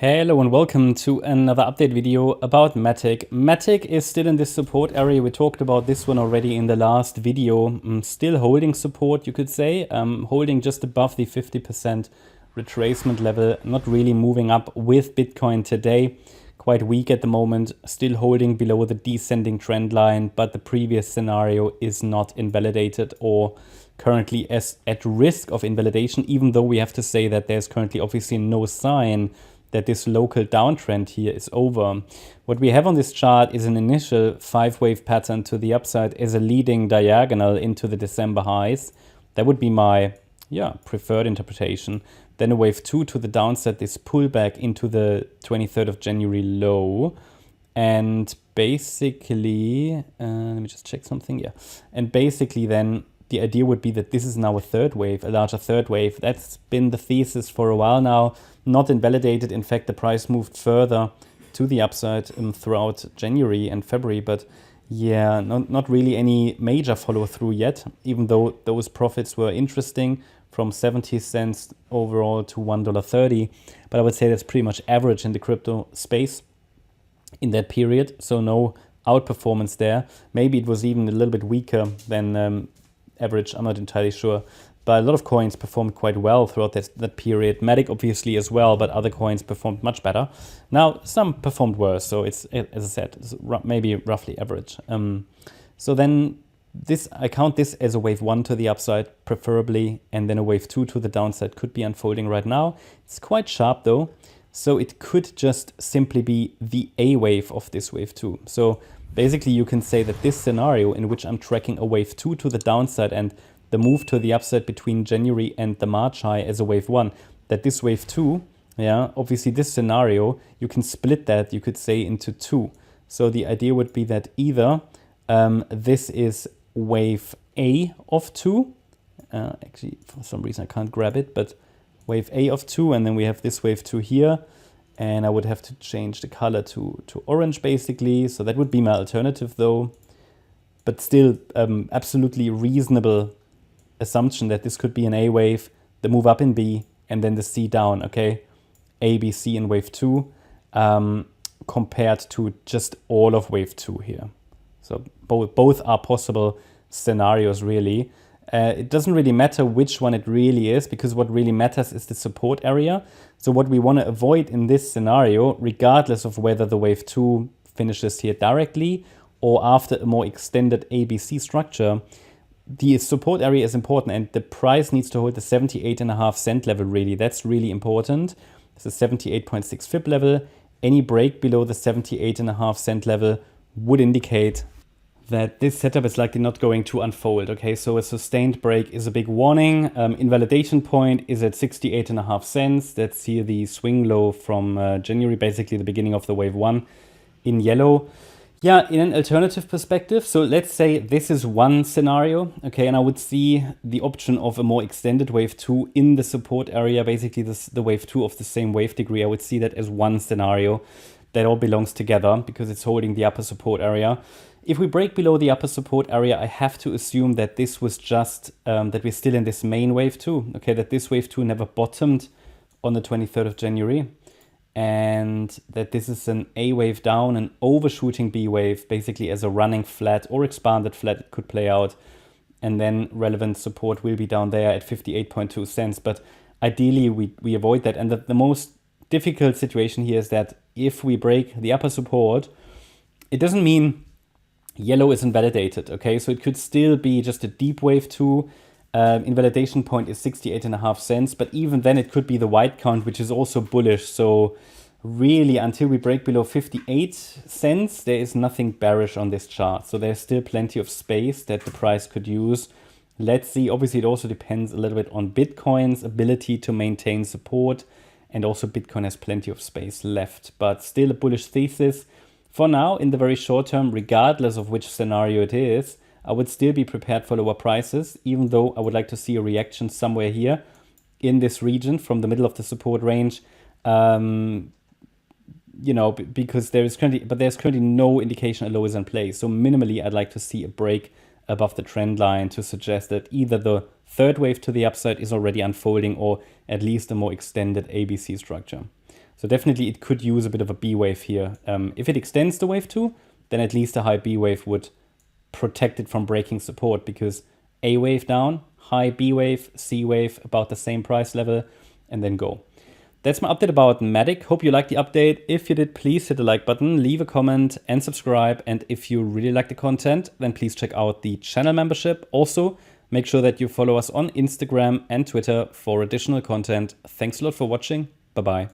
Hello and welcome to another update video about MATIC. MATIC is still in this support area. We talked about this one already in the last video. Still holding support, you could say, holding just above the 50% retracement level, not really moving up with Bitcoin today. Quite weak at the moment, still holding below the descending trend line, but the previous scenario is not invalidated or currently at risk of invalidation, even though we have to say that there's currently obviously no sign that this local downtrend here is over. What we have on this chart is an initial 5-wave pattern to the upside as a leading diagonal into the December highs. That would be my preferred interpretation. Then a wave 2 to the downside, this pullback into the 23rd of January low. And basically, let me just check something, And basically then the idea would be that this is now a third wave, a larger third wave. That's been the thesis for a while now, not invalidated. In fact, the price moved further to the upside throughout January and February, but not really any major follow through yet, even though those profits were interesting from 70 cents overall to $1.30. But I would say that's pretty much average in the crypto space in that period. So no outperformance there. Maybe it was even a little bit weaker than average, I'm not entirely sure. But a lot of coins performed quite well throughout that period. MATIC obviously as well, but other coins performed much better. Now, some performed worse, so it's, as I said, it's maybe roughly average. So then I count this as a wave 1 to the upside, preferably, and then a wave 2 to the downside could be unfolding right now. It's quite sharp though, so it could just simply be the A wave of this wave 2. So basically, you can say that this scenario in which I'm tracking a wave 2 to the downside and the move to the upside between January and the March high as a wave 1, that this wave 2, obviously this scenario, you can split that, you could say, into 2. So the idea would be that either this is wave A of 2, actually for some reason I can't grab it, but wave A of 2, and then we have this wave 2 here. And I would have to change the color to orange, basically. So that would be my alternative, though. But still, absolutely reasonable assumption that this could be an A wave, the move up in B, and then the C down, okay? A, B, C in wave 2, compared to just all of wave 2 here. So both are possible scenarios, really. It doesn't really matter which one it really is, because what really matters is the support area. So what we want to avoid in this scenario, regardless of whether the wave 2 finishes here directly or after a more extended ABC structure, the support area is important, and the price needs to hold the 78.5 cent level, really. That's really important. It's a 78.6 fib level. Any break below the 78.5 cent level would indicate that this setup is likely not going to unfold. Okay, so a sustained break is a big warning. Invalidation point is at 68.5 cents. That's here the swing low from January, basically the beginning of the wave 1 in yellow. Yeah, in an alternative perspective, so let's say this is one scenario, okay, and I would see the option of a more extended wave 2 in the support area, basically the wave 2 of the same wave degree. I would see that as one scenario that all belongs together because it's holding the upper support area. If we break below the upper support area, I have to assume that this was just, that we're still in this main wave 2, okay, that this wave 2 never bottomed on the 23rd of January, and that this is an A wave down, an overshooting B wave, basically as a running flat or expanded flat it could play out, and then relevant support will be down there at 58.2 cents, but ideally we avoid that. And the most difficult situation here is that if we break the upper support, it doesn't mean yellow is invalidated, okay? So it could still be just a deep wave 2. Invalidation point is 68.5 cents, but even then it could be the white count, which is also bullish. So really, until we break below 58 cents, there is nothing bearish on this chart. So there's still plenty of space that the price could use. Let's see. Obviously, it also depends a little bit on Bitcoin's ability to maintain support. And also Bitcoin has plenty of space left, but still a bullish thesis. For now, in the very short term, regardless of which scenario it is, I would still be prepared for lower prices, even though I would like to see a reaction somewhere here in this region from the middle of the support range. Because there's currently no indication a low is in place. So minimally, I'd like to see a break above the trend line to suggest that either the third wave to the upside is already unfolding or at least a more extended ABC structure. So definitely it could use a bit of a B wave here. If it extends the wave 2, then at least a high B wave would protect it from breaking support, because A wave down, high B wave, C wave, about the same price level, and then go. That's my update about MATIC. Hope you liked the update. If you did, please hit the like button, leave a comment and subscribe. And if you really like the content, then please check out the channel membership. Also, make sure that you follow us on Instagram and Twitter for additional content. Thanks a lot for watching. Bye-bye.